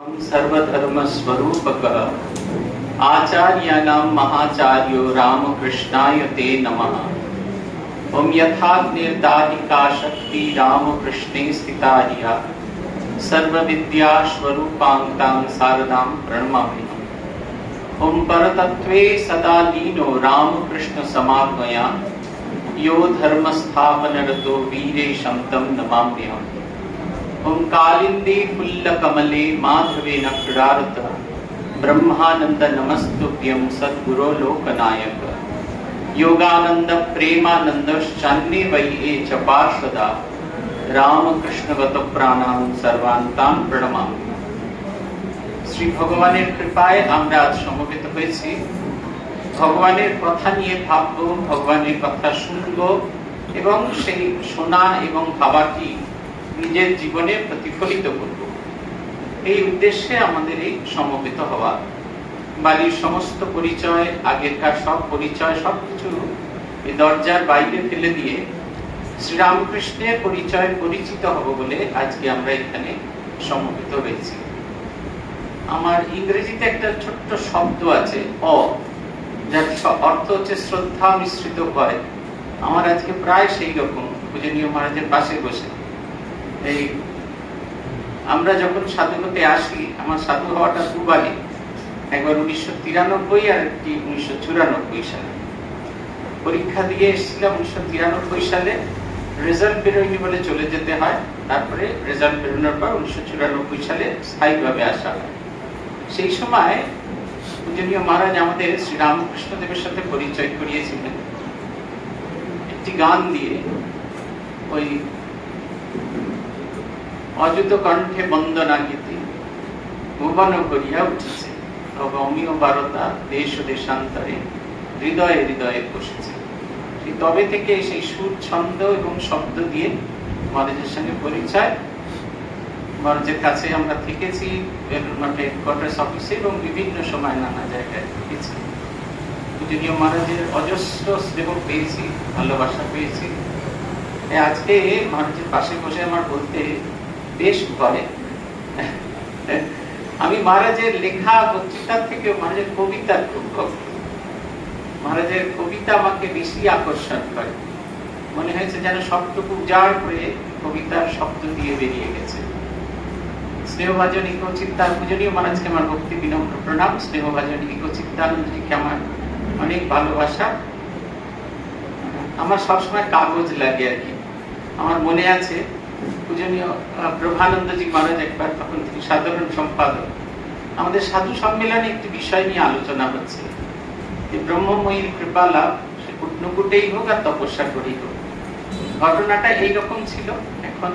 सर्वधर्म स्वरूपकः आचार्याणां महाचार्यो रामकृष्णाय ते नमः। ओम यथाग्निर्दाहिका शक्ति रामकृष्णे स्थिता हिया सर्वविद्या स्वरूपांतां शारदां प्रणमामि। ओम परतत्वे सदा लीनो रामकृष्ण समागमया यो धर्म स्थापनरतो वीरेशं तं नमाम्यहम्। ओम कालिंदी फुल्लकमले माधवेन क्रीडारत ब्रह्मानंद नमस्तुभ्यं सद्गुरो लोकनायक योगानंद प्रेमानंद शान्ये वै च पार्षदा रामकृष्णगत प्राणां सर्वान्तां प्रणमामि। শ্রী ভগবানের কৃপায় আমরা আজ সমবেত হয়েছি। ভগবানের কথা নিয়ে ভাববো, ভগবানের কথা শুনবো এবং সেই শোনা এবং ভাবাটি নিজের জীবনে প্রতিফলিত করব। এই উদ্দেশ্যে আমাদের এই সমবেত হওয়া। বাড়ির সমস্ত পরিচয়, আগেরকার সব পরিচয়, সবকিছু এই দরজার বাইরে ফেলে দিয়ে শ্রীরামকৃষ্ণের পরিচয় পরিচিত হব বলে আজকে আমরা এখানে সমবেত হয়েছি। আমার ইংরেজিতে একটা ছোট্ট শব্দ আছে অ, যার অর্থ হচ্ছে শ্রদ্ধা মিশ্রিত ভয়। আমার আজকে প্রায় সেই রকম পূজনীয় মহারাজের পাশে বসে এই আমরা যখন সাধু হতে আসি, আমার সাধু হওয়াটা দুবারে, একবার 1993 আর একটি 1994 সালে। পরীক্ষা দিয়ে এসেছিলাম 1993 সালে, রেজাল্ট বেরোয়নি বলে চলে যেতে হয়। তারপরে রেজাল্ট বেরোনোর পর 1994 সালে স্থায়ীভাবে আসা হয়। সেই সময় পূজনীয় মহারাজ আমাদের শ্রী রামকৃষ্ণ দেবের সাথে পরিচয় করিয়েছিলেন একটি গান দিয়ে। ওই অযুত কণ্ঠে বন্দনা গীতি ভুবন করিয়া উঠেছে, তবে অমিয় বারতা দেশ ও দেশান্তরে হৃদয়ে হৃদয়ে বসেছে। সেই তবে থেকে সেই সুর, ছন্দ এবং শব্দ দিয়ে মহারাজের সঙ্গে পরিচয়। মহারাজের কাছে আমরা থেকেছি, বেলুড় মঠে হেডকোয়ার্টার্স অফিসে এবং বিভিন্ন সময় নানা জায়গায় থেকেছি। পূজনীয় মহারাজের অজস্র স্নেহ পেয়েছি, ভালোবাসা পেয়েছি। আজকে মহারাজের পাশে বসে আমার বলতে বেশ ভয়। আমি মহারাজের লেখা বক্তৃতা থেকে মহারাজের কবিতার খুব ভক্ত। মহারাজের কবিতা আমাকে বেশি আকর্ষণ করে। মনে হয়েছে যেন সবটুকু উজাড় করে কবিতার শব্দ দিয়ে বেরিয়ে গেছে। স্নেহভাজন ইকো চিত্তান পূজনীয় মহারাজকে আমার ভক্তি বিনম্র প্রণাম। স্নেহভাজন ইকো চিত্তানন্দজিকে আমার অনেক ভালোবাসা। আমার সবসময় কাগজ লাগে আর কি। আমার মনে আছে পূজনীয় প্রভানন্দজি মহারাজ একবার, তখন তিনি সাধারণ সম্পাদক, আমাদের সাধু সম্মেলনে একটি বিষয় নিয়ে আলোচনা হচ্ছে যে ব্রহ্মময়ীর কৃপা লাভ সে কুটনুকুটেই হোক আর তপস্যা করেই হোক। ঘটনাটা এইরকম ছিল। এখন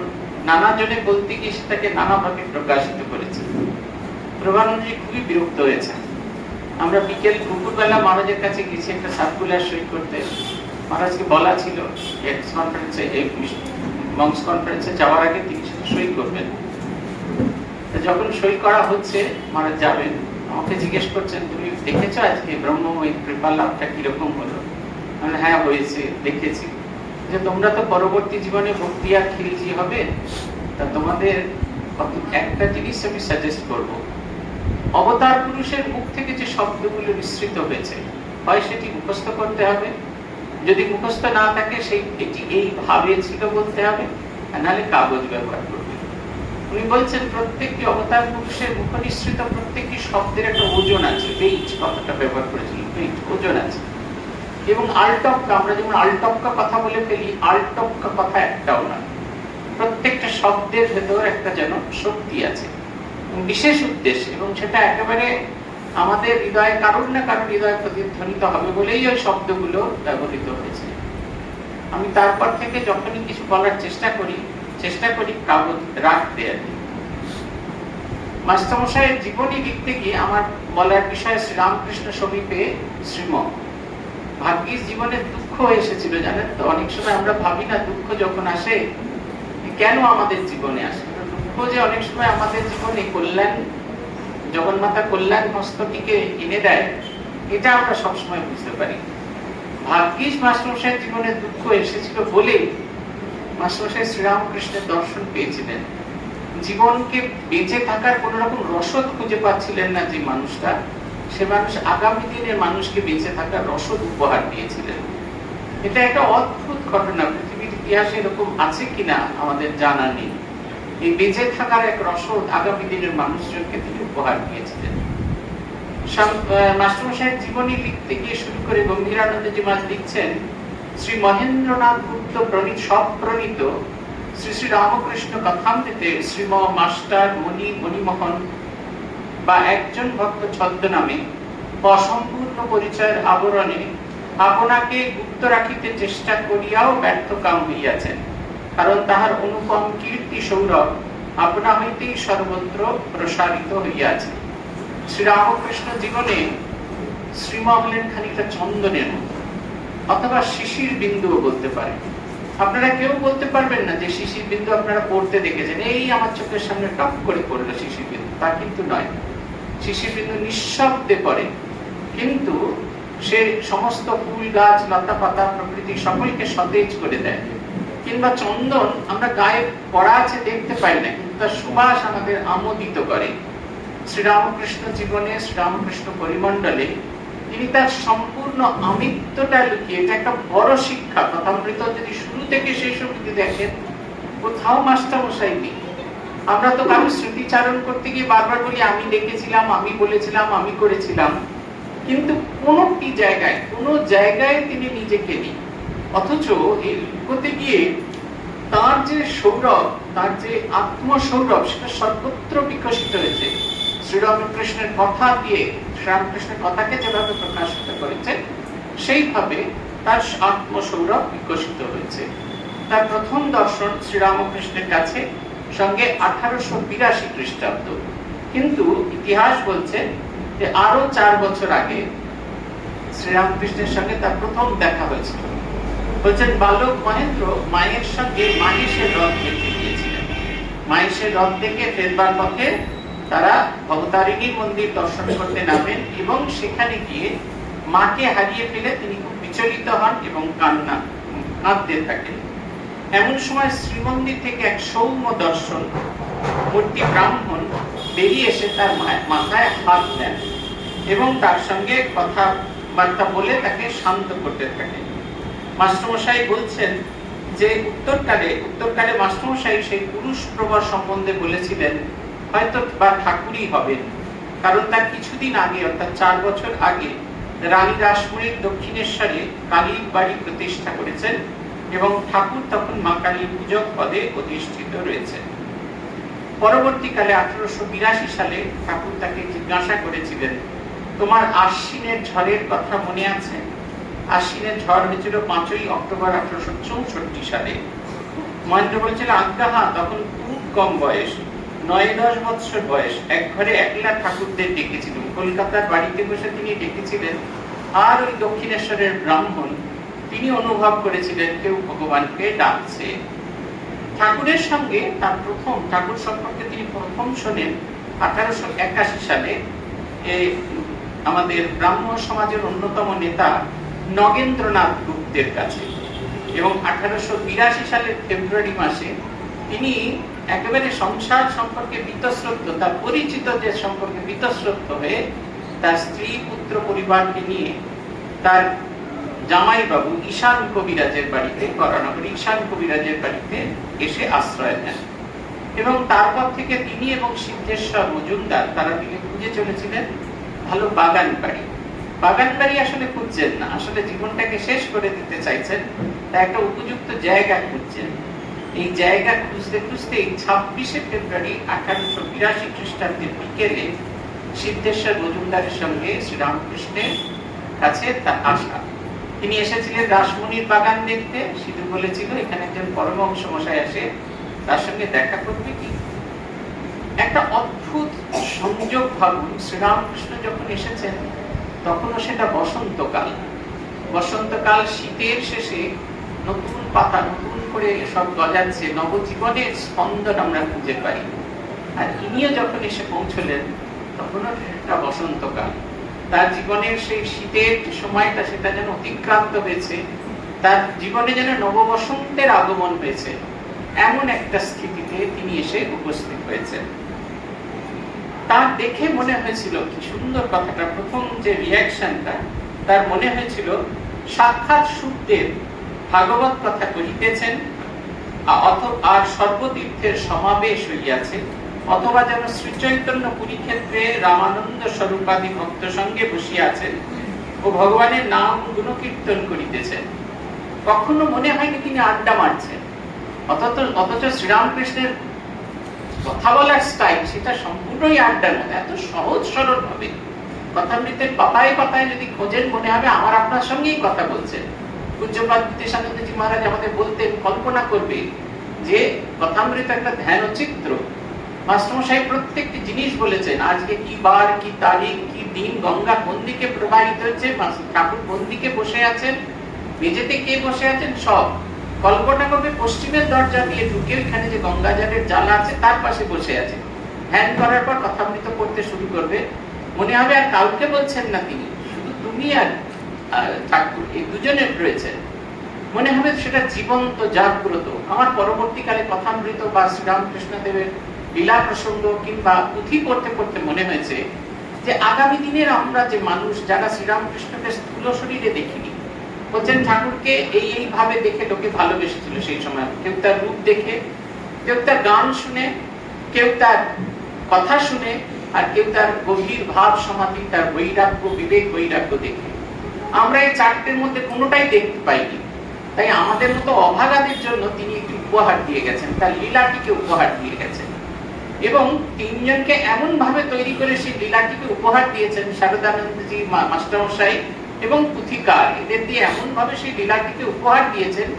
নানা জনে বলতে গিয়ে সেটাকে নানাভাবে প্রকাশিত করেছে। প্রভানন্দজি খুবই বিরক্ত হয়েছে। আমরা বিকেল দুপুরবেলা মহারাজের কাছে গেছি একটা সার্কুলার সই করতে। মহারাজকে বলা ছিল এক্স কনফারেন্সে, মংস কনফারেন্সে যাওয়ার আগে তিনি সই করবেন। যখন সই করা হচ্ছে, মহারাজ যাবেন, আমাকে জিজ্ঞেস করছেন, তুমি দেখেছো আজকে ব্রহ্মময় কৃপা লাভটা কিরকম হলো? হ্যাঁ হয়েছে, দেখেছি। যে তোমরা তো পরবর্তী জীবনে ভক্তি আর খিলজি হবে, তা তোমাদের একটা জিনিস আমি সাজেস্ট করব। অবতার পুরুষের মুখ থেকে যে শব্দগুলো নিঃসৃত হয়েছে, হয় সেটি মুখস্থ করতে হবে, যদি মুখস্থ না থাকে সেই এটি এইভাবে ছিল বলতে হবে, নাহলে কাগজ ব্যবহার করবে। উনি বলছেন প্রত্যেকটি অবতার পুরুষের মুখ নিঃসৃত প্রত্যেকটি শব্দের একটা ওজন আছে। ওয়েট কথাটা ব্যবহার করেছিল, ওয়েট, ওজন আছে। এবং আলটপকা, আমরা যেমন আলটপকা কথা বলে ফেলি, আলটপকা কথা একটাও না। প্রত্যেকটা শব্দের ভেতর একটা যেন শক্তি আছে বিশেষ উদ্দেশ্যে, এবং সেটা একেবারে আমাদের হৃদয়ে কারণ না কারণ হৃদয়ে প্রতিধ্বনিত হবে বলেই ওই শব্দগুলো ব্যবহৃত হয়েছে। আমি তারপর থেকে যখনই কিছু বলার চেষ্টা করি কাগজ রাখতে আর কি। মাস্টারমশাইয়ের জীবনী লিখতে গিয়ে আমার বলার বিষয় শ্রীরামকৃষ্ণ সমীপে শ্রীম। ভাগ্যিস জীবনে দুঃখ এসেছিল, জানেন তো। অনেক সময় আমরা ভাবি না দুঃখ যখন আসে কেন আমাদের জীবনে আসে। দুঃখ যে অনেক সময় আমাদের জীবনে কল্যাণ, জগন্মাতা কল্যাণ হস্তটিকে এনে দেয়, এটা আমরা সবসময় বুঝতে পারি। ভাগ্যিস মাস্টারমশাইয়ের জীবনে দুঃখ এসেছিল বলে মাস্টারমশাই শ্রীরামকৃষ্ণের দর্শন পেয়েছিলেন। জীবনকে বেঁচে থাকার কোন রকম রসদ খুঁজে পাচ্ছিলেন না যে মানুষটা, সে মানুষ আগামী দিনের মানুষকে বেঁচে থাকার রসদ উপহার দিয়েছিলেন। এটা একটা অদ্ভুত ঘটনা, পৃথিবীর ইতিহাসে এরকম আছে কিনা আমাদের জানা নেই। এই বেঁচে থাকার এক রসদ আগামী দিনের মানুষজনকে তিনি উপহার দিয়েছিলেন। মাস্টারমশাইয়ের জীবনী লিখতে গিয়ে শুরু করে গম্ভীরানন্দজি মহারাজ লিখছেন, শ্রী মহেন্দ্রনাথ গুপ্ত প্রণীত শ্রী শ্রী রামকৃষ্ণ কথামৃতে শ্রীম মাস্টার মণিমোহন বা একজন ভক্ত ছদ্মনামে অসম্পূর্ণ পরিচয়ের আবরণে আপনাকে গুপ্ত রাখিতে চেষ্টা করিয়াও ব্যর্থ কাম হইয়াছেন, কারণ তাহার অনুপম কীর্তি সৌরভ আপনা হইতেই সর্বত্র প্রসারিত হইয়াছে। শ্রীরামকৃষ্ণ জীবনে শ্রীম হলেন খানিকটা চন্দনের মতো, অথবা শিশির বিন্দুও বলতে পারে। আপনারা কেউ বলতে পারবেন না যে শিশির বিন্দু আপনারা পড়তে দেখেছেন, এই আমার চোখের সামনে টপ করে পড়লো শিশির বিন্দু, তা কিন্তু নয়। শিশির বিন্দু নিঃশব্দে পড়ে, কিন্তু সে সমস্ত ফুল গাছ লতা পাতা প্রকৃতি সকলকে সতেজ করে দেয়। কিংবা চন্দন আমরা গায়ে পড়া আছে দেখতে পাই না, কিন্তু তার সুবাস আমাদের আমোদিত করে। শ্রীরামকৃষ্ণ জীবনে, শ্রীরামকৃষ্ণ পরিমণ্ডলে তিনি তার সম্পূর্ণ আমিত্বটা লুকিয়ে, এটা একটা বড় শিক্ষা। কথামৃত যদি শুরু থেকে শেষ অবধি দেখেন, কোথাও মাস্টারমশাই নেই। আমরা তো কারো স্মৃতিচারণ করতে গিয়ে বারবার বলি আমি দেখেছিলাম, আমি বলেছিলাম, আমি করেছিলাম, কিন্তু কোনো জায়গায় তিনি নিজেকে নেই। অথচ এই লুকোতে গিয়ে তার যে সৌরভ, তার যে আত্মসৌরভ, সেটা সর্বত্র বিকশিত হয়েছে। শ্রীরামকৃষ্ণের কথা দিয়ে, শ্রীরামকৃষ্ণের কথাকে যেভাবে প্রকাশিত করেছেন, সেইভাবে তার আত্মসৌরভ বিকশিত হয়েছে। তার প্রথম দর্শন শ্রীরামকৃষ্ণের কাছে সঙ্গে 1882 খ্রিস্টাব্দ, কিন্তু ইতিহাস বলছে যে আরো 4 বছর আগে শ্রীরামকৃষ্ণের সঙ্গে তার প্রথম দেখা হয়েছিল। বলছেন বালক মহেন্দ্র মায়ের সঙ্গে মাহেশের রথ দেখতে গিয়েছিলেন। মাহেশের রথ দেখে ফেরবার পথে তারা ভবতারিণী মন্দির দর্শন করতে নামেন এবং সেখানে গিয়ে মাকে হারিয়ে ফেলে তিনি খুব বিচলিত হন এবং কাঁদতে থাকেন। এমন সময় শ্রীমন্দির থেকে এক সৌম্য দর্শন মূর্তি ব্রাহ্মণ বেরিয়ে এসে তার মাথায় হাত দেন এবং তার সঙ্গে কথাবার্তা বলে তাকে শান্ত করতে থাকেন। মাস্টারমশাই বলছেন যে উত্তরকালে মাস্টারমশাই সেই পুরুষ প্রভা সম্বন্ধে বলেছিলেন হয়তো বা ঠাকুরই হবেন, কারণ তার কিছুদিন আগে, অর্থাৎ 4 বছর আগে রানী রাসমণির দক্ষিণেশ্বরে কালীর বাড়ি প্রতিষ্ঠা করেছেন এবং ঠাকুর তখন মা কালীর পূজক পদে অধিষ্ঠিত রয়েছে। পরবর্তীকালে 1882 সালে ঠাকুর তাকে জিজ্ঞাসা করেছিলেন, তোমার আশ্বিনের ঝড়ের কথা মনে আছে? আশ্বিনের ঝড় হয়েছিল 5ই অক্টোবর 1864 সালে। মহেন্দ্র বলছিল আজ্ঞা হ্যাঁ, তখন খুব কম বয়স, 9-10 বছর বয়স। এক ঘরে একলা ঠাকুরদের ডেকেছিলেন, কলকাতার বাড়িতে বসে তিনি ডেকেছিলেন। আর ওই দক্ষিণেশ্বরের ব্রাহ্মণ তিনি অনুভব করেছিলেন কেউ ভগবানকে ডাকছে। ঠাকুরের সঙ্গে তার ঠাকুর সম্পর্কে তিনি প্রথম শোনেন 1881 সালে আমাদের ব্রাহ্ম সমাজের অন্যতম নেতা নগেন্দ্রনাথ গুপ্তের কাছে, এবং 1882 সালের ফেব্রুয়ারি মাসে তিনি একেবারে সংসার সম্পর্কে বীতশ্রদ্ধ, তার পরিচিতদের সম্পর্কে বীতশ্রদ্ধ হয়ে তার স্ত্রী পুত্র পরিবারকে নিয়ে তার জামাইবাবু ঈশান কবিরাজের বাড়িতে, বরানগরী ঈশান কবিরাজের বাড়িতে এসে আশ্রয় নেন। এবং তারপর থেকে তিনি এবং সিদ্ধেশ্বর মজুমদার তারা মিলে খুঁজে চলেছিলেন ভালো বাগান বাড়ি আসলে খুঁজছেন না, আসলে জীবনটাকে শেষ করে দিতে চাইছেন, তা একটা উপযুক্ত জায়গা খুঁজছেন। এই জায়গা খুঁজতে খুঁজতে 26শে ফেব্রুয়ারি 1882 খ্রিস্টাব্দের বিকেলে সিদ্ধেশ্বর মজুমদারের সঙ্গে শ্রীরামকৃষ্ণের কাছে তার আসা। তিনি এসেছিলেন রাসমণির বাগান দেখতে। সিধু বলেছিল এখানে একজন পরমহংস মশাই আসে, তার সঙ্গে দেখা করবে কি। একটা অদ্ভুত সংযোগ ভাবুন, শ্রীরামকৃষ্ণ যখন এসেছেন তখনও সেটা বসন্তকাল, শীতের শেষে নতুন পাতা নতুন করে সব গজাচ্ছে, নবজীবনের স্পন্দন আমরা খুঁজে পাই। আর ইনিও যখন এসে পৌঁছলেন তখনও সেটা বসন্তকাল। তার জীবনের সেই শীতের সময়টা সেটা যেন অতিক্রান্ত হয়েছে, তার জীবনে যেন নববসন্তের আগমন হয়েছে। এমন একটা স্থিতিতে তিনি এসে উপস্থিত হয়েছেন। তার দেখে মনে হয়েছিল, কি সুন্দর কথাটা, প্রথম যে রিয়াকশনটা, তার মনে হয়েছিল সাক্ষাৎ সুখদেব ভাগবত কথা কহিতেছেন আর সর্বতীর্থের সমাবেশ হইয়াছে, অথবা যেন শ্রীচৈতন্য পুরী ক্ষেত্রে রামানন্দ স্বরূপাদি ভক্ত সঙ্গে বসিয়াছেন ও ভগবানের নাম গুণকীর্তন করিতেছেন। কখনো মনে হয়নি তিনি আড্ডা মারছেন, অথচ শ্রীরামকৃষ্ণের কথা বলার স্টাইল সেটা সম্পূর্ণই আড্ডার মধ্যে, এত সহজ সরল ভাবে কথামৃতের পাতায় পাতায় যদি খোঁজেন মনে হবে আমার আপনার সঙ্গেই কথা বলছেন। পূজ্যপাদ বিদ্যাসানন্দজি মহারাজ আমাদের বলতেন, কল্পনা করবে যে কথামৃত একটা ধ্যান চিত্র। মাস্টারমশাই প্রত্যেকটি জিনিস বলেছেন, আজকে কি বার, কি তারিখ, কি দিন, গঙ্গা কোন দিকে প্রবাহিত হচ্ছে, ঠাকুর কোন দিকে বসে আছেন, মেঝেতে কে বসে আছেন, সব কল্পনা করবে। পশ্চিমের দরজা দিয়ে ঢুকে ওইখানে যে গঙ্গা জলের জাল আছে তার পাশে বসে আছে। ধ্যান করার পর কথামৃত পড়তে শুরু করবে, মনে হবে আর কাউকে বলছেন না তিনি, শুধু তুমি আর ঠাকুর এই দুজনের রয়েছেন। মনে হবে সেটা জীবন্ত, জাগ্রত। আমার পরবর্তীকালে কথামৃত বা শ্রীরামকৃষ্ণদেবের লীলা প্রসঙ্গ কিংবা পুঁথি পড়তে পড়তে মনে হয়েছে যে আগামী দিনের আমরা যে মানুষ যারা শ্রীরামকৃষ্ণকে স্থূল শরীরে দেখিনি, বলছেন ঠাকুরকে এইভাবে দেখে লোকে ভালোবেসেছিল সেই সময়। কেউ তার রূপ দেখে, কেউ তার গান শুনে, কেউ তার কথা শুনে, আর কেউ তার গভীর ভাব সমাধি, তার বৈরাগ্য, বিবেক বৈরাগ্য দেখে। আমরা এই চারটের মধ্যে কোনোটাই দেখতে পাইনি। তাই আমাদের মতো অভাগাদের জন্য তিনি একটি উপহার দিয়ে গেছেন, তার লীলাটিকে উপহার দিয়ে গেছেন। এবং তিনজনকে এমন ভাবে তৈরি করে সেই লীলাটিকে উপহার দিয়েছেন, শারদানন্দজি মাস্টারমশাই এবং পুথিকার, এদের দিয়ে এমন ভাবে সেই লীলাটিকে উপহার দিয়েছেন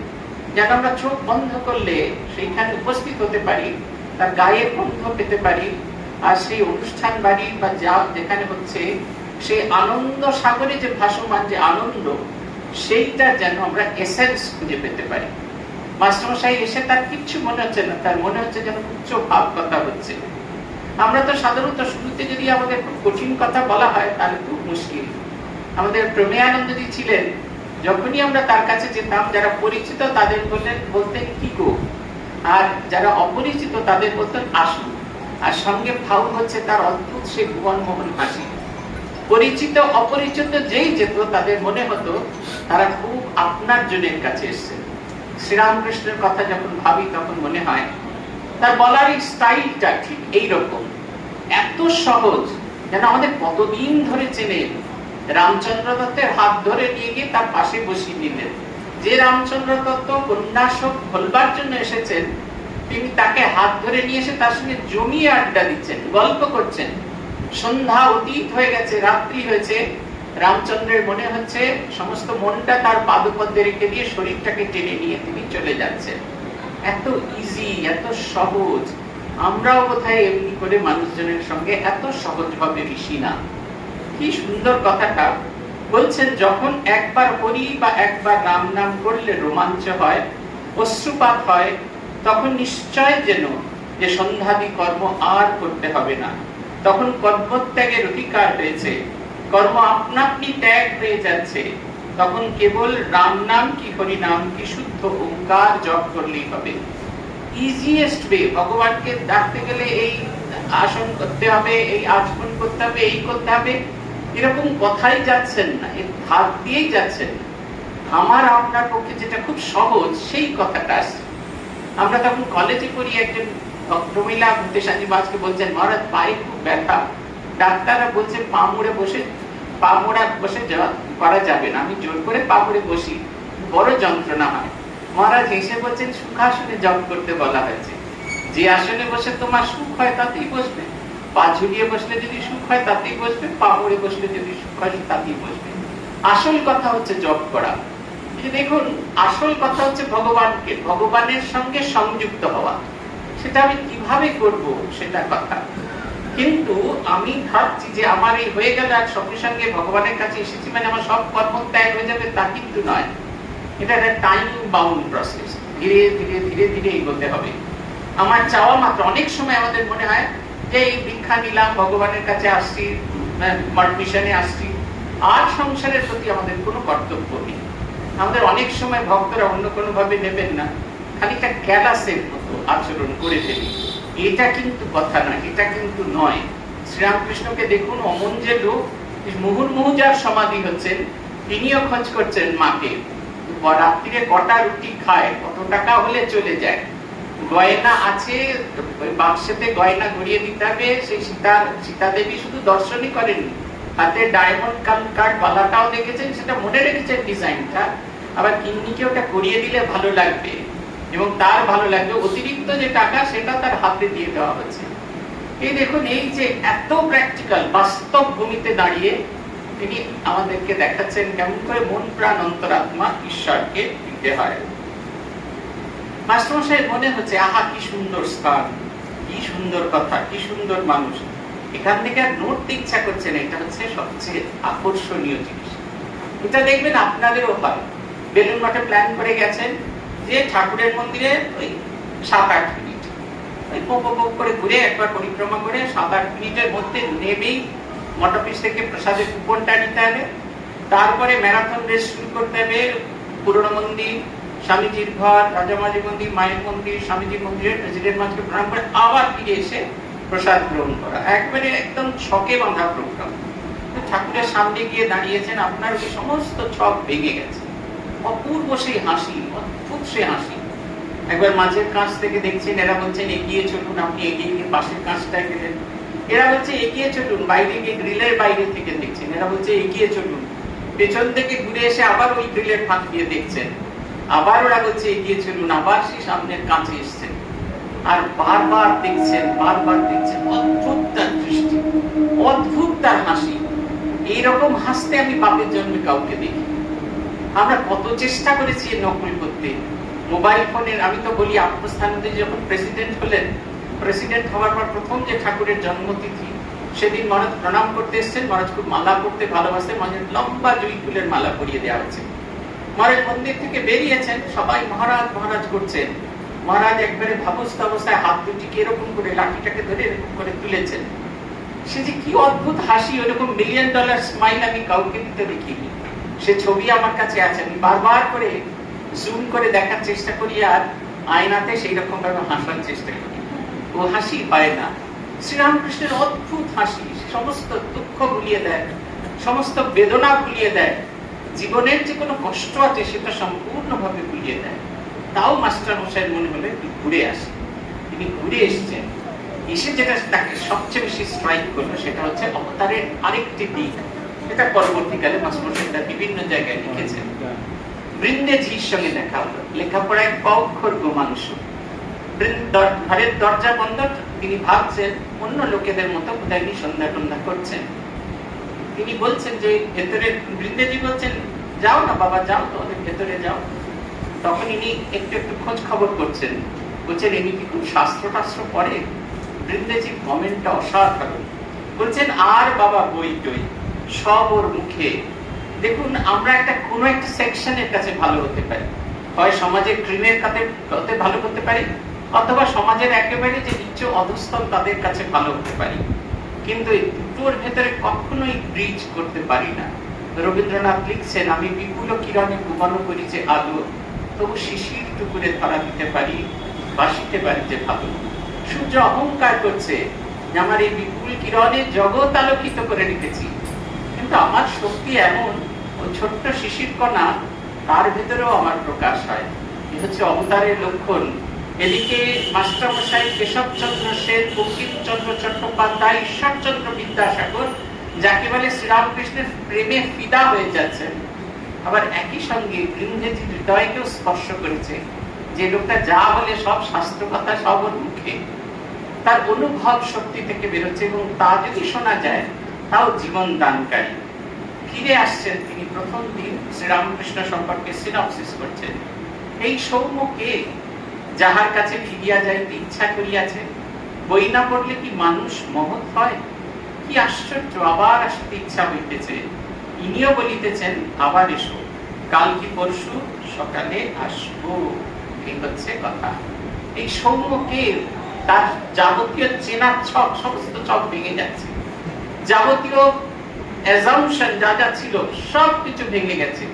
যেন আমরা চোখ বন্ধ করলে সেইখানে উপস্থিত হতে পারি, তার গায়ের গন্ধ পেতে পারি, আর সেই অনুষ্ঠান বাড়ি বা যা যেখানে হচ্ছে সেই আনন্দ সাগরে যে ভাসমান যে আনন্দ, সেইটা যেন আমরা এসেন্স খুঁজে পেতে পারি। মাস্টারমশাই এসে তার কিচ্ছু মনে হচ্ছে না, তার মনে হচ্ছে যেন উচ্চ ভাব কথা হচ্ছে। আমরা তো সাধারণত শুরুতে যদি আমাদের খুব কঠিন কথা বলা হয় তাহলে খুব মুশকিল। আমাদের প্রমেয়ানন্দজি ছিলেন, যখনই আমরা তার কাছে যেতাম, যারা পরিচিত তাদের বলতেন কি গো, আর যারা অপরিচিত তাদের বলতেন আসুন। আর সঙ্গে ভাব হচ্ছে তার অদ্ভুত সে ভুবন মোহন হাসি। পরিচিত অপরিচিত যেই যেত তাদের মনে হতো তারা খুব আপনার জনের কাছে এসছে। শ্রীরামকৃষ্ণের কথা যখন ভাবি তখন মনে হয় তার বলার স্টাইলটা ঠিক এইরকম, এত সহজ, যেন আমাদের কতদিন ধরে চেনেন। রামচন্দ্র দত্তের হাত ধরে নিয়ে গিয়ে তার পাশে বসিয়ে নিলেন। যে রামচন্দ্র দত্ত কন্যাশোক বলবার জন্য এসেছেন, তিনি তাকে হাত ধরে নিয়ে এসে তার সঙ্গে জমিয়ে আড্ডা দিচ্ছেন, গল্প করছেন। সন্ধ্যা অতীত হয়ে গেছে, রাত্রি হয়েছে, রামচন্দ্রের মনে হচ্ছে সমস্ত মনটা তার পাদপদ্মে রেখে দিয়ে শরীরটাকে টেনে নিয়ে তিনি চলে যাচ্ছেন। এত ইজি, এত সহজ। আমরাও কোথায় এমনি করে মানুষজনের সঙ্গে এত সহজভাবে মিশি না। কি সুন্দর কথাটা বলছেন, যখন একবার হরি বা একবার রাম নাম করলে রোমাঞ্চ হয়, অশ্রুপাত হয়, তখন নিশ্চয় যেন যে সন্ধ্যাদি কর্ম আর করতে হবে না। তখন কর্মত্যাগের অধিকার হয়েছে, কর্ম আপনা আপনি ত্যাগ হয়ে যাচ্ছে। তখন কেবল রাম নাম কি হরি নাম কি শুদ্ধ ওঙ্কার জপ করলেই হবে। Easiest way. ভগবানকে ডাকতে গেলে এই আসন করতে হবে, এই আচমন করতে হবে, এই করতে হবে, এরকম কথাই যাচ্ছেন না, এর ধার দিয়েই যাচ্ছেন। আমার আপনার পক্ষে যেটা খুব সহজ সেই কথাটা আসছে। আমরা তখন কলেজে পড়ি, একজন ভদ্রমহিলা ভূতেশানী বাজকে বলছেন, মহারাজ পায়ে খুব ব্যথা, ডাক্তাররা বলছে পা মুড়ে বসে করা যাবে না। আমি জোর করে পা মুড়ে বসি, বড় যন্ত্রণা হয়। মহারাজ হেসে বলছেন, সুখাসনে জপ করতে বলা হয়েছে। যে আসনে বসে তোমার সুখ হয় তাতেই বসবে, পা ঝুলিয়ে বসলে যদি সুখ হয় তাতেই বসবে, পা মুড়ে বসলে যদি সুখ হয় তাতেই বসবে। আসল কথা হচ্ছে জপ করা। দেখুন, আসল কথা হচ্ছে ভগবানের সঙ্গে সংযুক্ত হওয়া। সেটা আমি কিভাবে করব সেটা কথা। কিন্তু আমি ভাবছি যে আমার এই হয়ে গেল, আর সঙ্গে সঙ্গে ভগবানের কাছে এসেছি মানে আমার সব কর্ম ত্যাগ হয়ে যাবে, তা কিন্তু নয়। এটা একটা টাইম বাউন্ড প্রসেস, ধীরে ধীরে ধীরে ধীরে এগোতে হবে। আমার চাওয়া মাত্র, অনেক সময় আমাদের মনে হয় যে এই দীক্ষা নিলাম, ভগবানের কাছে আসছি, মিশনে আসছি, আর সংসারের প্রতি আমাদের কোনো কর্তব্য নেই। আমাদের অনেক সময় ভক্তরা অন্য কোনো ভাবে নেবেন না, খানিকটা ক্যালাসের মতো আচরণ করে ফেলি। এটা কিন্তু কথা নয়, এটা কিন্তু নয়। শ্রীরামকৃষ্ণকে দেখুন, অমন যে লোক, মুহুর্মুহু যার সমাধি হচ্ছেন, তিনিও খোঁজ করছেন মাকে, রাত্রিরে কটা রুটি খায়, কত টাকা হলে চলে যায়, গয়না আছে, বাক্সেতে গয়না গড়িয়ে দিতে হবে। সেই সীতা দেবী শুধু দর্শনই করেননি, হাতে ডায়মন্ড কাট বালাটাও দেখেছেন, সেটা মনে রেখেছেন ডিজাইনটা, আবার কিন্নিকে ওটা করিয়ে দিলে ভালো লাগবে এবং তার ভালো লাগবে, অতিরিক্ত যে টাকা সেটা তার হাতে দিয়ে দেওয়া হচ্ছে। এই দেখুন, এই যে এত প্র্যাকটিক্যাল বাস্তব ভূমিতে দাঁড়িয়ে তিনি আমাদেরকে দেখাচ্ছেন কেমন করে মন প্রাণ অন্তরাত্মা ঈশ্বরকে দিতে হয়। মাস্টারমশাই মনে হচ্ছে, আহা কি সুন্দর স্থান, কি সুন্দর কথা, কি সুন্দর মানুষ, এখান থেকে আর নড়তে ইচ্ছা করছে না। এটা হচ্ছে সবচেয়ে আকর্ষণীয় জিনিস। এটা দেখবেন আপনাদেরও হয়। বেলুন মঠে প্ল্যান করে গেছেন যে ঠাকুরের মন্দিরে ওই 7-8 মিনিট ওই পোক করে ঘুরে একবার পরিক্রমা করে 7-8 মিনিটের মধ্যে নেবেই মঠ অফিস থেকে প্রসাদের কুপনটা নিতে হবে, তারপরে ম্যারাথন রেস শুরু করতে হবে। পুরনো মন্দির, স্বামীজির ঘর, রাজামাঝি মন্দির, মায়ের মন্দির, স্বামীজির মন্দিরে প্রেসিডেন্ট মাঝকে প্রণাম করে আবার ফিরে এসে প্রসাদ গ্রহণ করা, একবারে একদম ছকে বাঁধা প্রোগ্রাম। ঠাকুরের সামনে গিয়ে দাঁড়িয়েছেন, আপনার ওই সমস্ত ছক ভেঙে গেছে। অপূর্ব সেই হাসি, অদ্ভুত সে হাসি। একবার মাঝের কাঁচ থেকে দেখছেন, এরা বলছেন এগিয়ে চলুন, আপনি এগিয়ে গিয়ে পাশের কাঁচটা গেলেন। এরা বলছে এগিয়ে চলুন, বাইরে গিয়ে গ্রিলের বাইরে থেকে দেখছেন। এরা বলছে এগিয়ে চলুন, পেছন থেকে ঘুরে এসে আবার ওই গ্রিলের ফাঁক দিয়ে দেখছেন। আবার ওরা বলছে এগিয়ে চলুন, আবার সেই সামনের কাঁচে এসছেন, আর বারবার দেখছেন, বারবার দেখছেন। অদ্ভুত তার দৃষ্টি, অদ্ভুত তার হাসি। এইরকম হাসতে আমি বাপের জন্মে কাউকে দেখি। আমরা কত চেষ্টা করেছি নকল করতে। মোবাইল ফোনের, আমি তো বলি আত্মস্থানন্দে যখন প্রেসিডেন্ট হলেন, প্রেসিডেন্ট হওয়ার পর প্রথম যে ঠাকুরের জন্মতিথি, সেদিন মহারাজ প্রণাম করতে এসছেন। মহারাজ খুব মালা পড়তে ভালোবাসেন, মহারাজ লম্বা জুই ফুলের মালা পরিয়ে দেওয়া হয়েছে। মহারাজ মন্দির থেকে বেরিয়েছেন, সবাই মহারাজ মহারাজ করছেন। মহারাজ একবারে ভাবস্থ অবস্থায় হাত দুটিকে এরকম করে লাঠিটাকে ধরে এরকম করে তুলেছেন। সে যে কি অদ্ভুত হাসি, ওরকম $1,000,000 স্মাইল আমি কাউকে দিতে দেখিনি। সে ছবি আমার কাছে আছে, আমি বারবার করে জুম করে দেখার চেষ্টা করি, আর আয়নাতে সেই রকম ভাবে হাসার চেষ্টা করি। ও হাসি হয় না। শ্রীরামকৃষ্ণের অদ্ভুত হাসি, সমস্ত দুঃখ ভুলিয়ে দেয়, সমস্ত বেদনা ভুলিয়ে দেয়, জীবনের যে কোনো কষ্ট আছে সেটা সম্পূর্ণভাবে ভুলিয়ে দেয়। তাও মাস্টার মশাইয়ের মনে হলে ঘুরে আসে। তিনি ঘুরে এসেছেন, এসে যেটা তাকে সবচেয়ে বেশি স্ট্রাইক করলো সেটা হচ্ছে অবতারের আরেকটি দিক। এটা পরবর্তীকালে মাস্টার মশাই তার বিভিন্ন জায়গায় লিখেছেন। বৃন্দেজির সঙ্গে দেখা হলো, লেখাপড়ায় পক্ষর গোমাংস। ঘরের দরজা বন্ধ, তিনি ভাবছেন অন্য লোকেদের মতো বোধহয় সন্ধ্যা টন্ধ্যা করছেন। তিনি বলছেন যে ভেতরে, বৃন্দেজি বলছেন যাও না বাবা, যাও, তোমাদের ভেতরে যাও। তখন ইনি একটু একটু খোঁজ খবর করছেন, বলছেন ইনি কি খুব শাস্ত্র টাস্ত্র পড়ে? বৃন্দেজির কমেন্টটা অসাধারণ। বলছেন আর বাবা বই টই সব ওর মুখে। দেখুন, আমরা কোনো একটা সেকশনের কাছে ভালো হতে পারি, হয় সমাজের ক্রিমের কাছে ভালো করতে পারি, অথবা সমাজের একেবারে যে নিচু অধস্তন তাদের কাছে ভালো হতে পারি, কিন্তু এই দুটোর ভেতরে কখনোই ব্রিজ করতে পারি না। রবীন্দ্রনাথ লিখছেন, আমি বিপুল কিরণে ঘুমানো করি যে আলো, তবু শিশির টুকুরে ধরা দিতে পারি, বাসিতে পারি যে ভালো। সূর্য অহংকার করছে যে আমার এই বিপুল কিরণে জগৎ আলোকিত করে রেখেছি, কিন্তু আমার শক্তি এমন, ওই ছোট্ট শিশির কণা, তার ভেতরেও আমার প্রকাশ হয়। এ হচ্ছে অবতারের লক্ষণ। এদিকে মাস্টারমশাই কেশবচন্দ্র সেন, বঙ্কিমচন্দ্র চট্টোপাধ্যায়, ঈশ্বরচন্দ্র বিদ্যাসাগর, যাকে বলে শ্রীরামকৃষ্ণের প্রেমে ফিদা হয়ে যাচ্ছেন। আবার একই সঙ্গে বৃন্দেজির হৃদয়কেও স্পর্শ করেছে, যে লোকটা যা বলে সব শাস্ত্র কথা, সব ওর মুখে, তার অনুভব শক্তি থেকে বেরোচ্ছে, এবং তা যদি শোনা যায় তাও জীবন দানকারী। ফিরে আসছেন তিনি, প্রথম দিন শ্রীরামকৃষ্ণ সম্পর্কে সিনপসিস করছেন। এই সৌম্যকে যাহার কাছে ফিরিয়া যাইতে ইচ্ছা করিয়াছে, বই না পড়লে কি মানুষ মহৎ হয়? কি আশ্চর্য, আবার আসতে ইচ্ছা হইতেছে। ইনিও বলিতেছেন আবার এসো, কাল কি পরশু সকালে আসবো। এই হচ্ছে কথা। এই সৌম্যকে তার যাবতীয় চেনার ছক, সমস্ত ছক ভেঙে যাচ্ছে। যাবতীয় অ্যাজাম্পশন যা যা ছিল সবকিছু ভেঙে গেছে,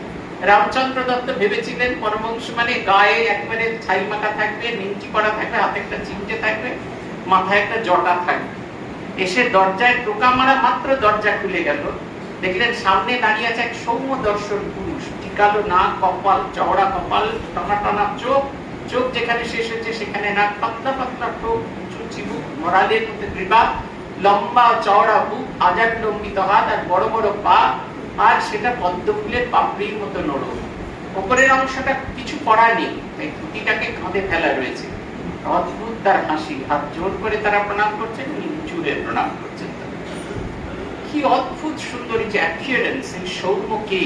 রামচন্দ্র দত্ত ভেবেছিলেন পরমহংস মানে গায়ে একবারে ছাই মাখা থাকবে, নিমটি পরা থাকবে, হাতে একটা চিমটে থাকবে, মাথায় একটা জটা থাকবে। এসে দরজায় টোকা মারা মাত্র দরজা খুলে গেল, দেখলেন সামনে দাঁড়িয়ে আছে এক সৌম্য দর্শন পুরুষ, টিকালো নাক, কপাল চওড়া, কপাল টানা টানা চোখ, চোখ যেখানে শেষ হচ্ছে সেখানে নাক, পাতলা পাতলা ঠোঁট, চিবুক, মরালের মধ্যে গ্রীবা, লম্বা চওড়া বুক, আজাদ লম্বিত হাত আর বড় বড় পা, আর সেটা পদ্ম ফুলের পাপড়ির মতো নরম। উপরের অংশটা কিছু করা নেই, তাই ধুতিটাকে কাঁধে ফেলা রয়েছে। অদ্ভুত তার হাসি, হাত জোর করে তারা প্রণাম করছেন, চুলে প্রণাম করছেন। কি অদ্ভুত সুন্দর যে অ্যাপিয়ারেন্স, এই সৌম্যকে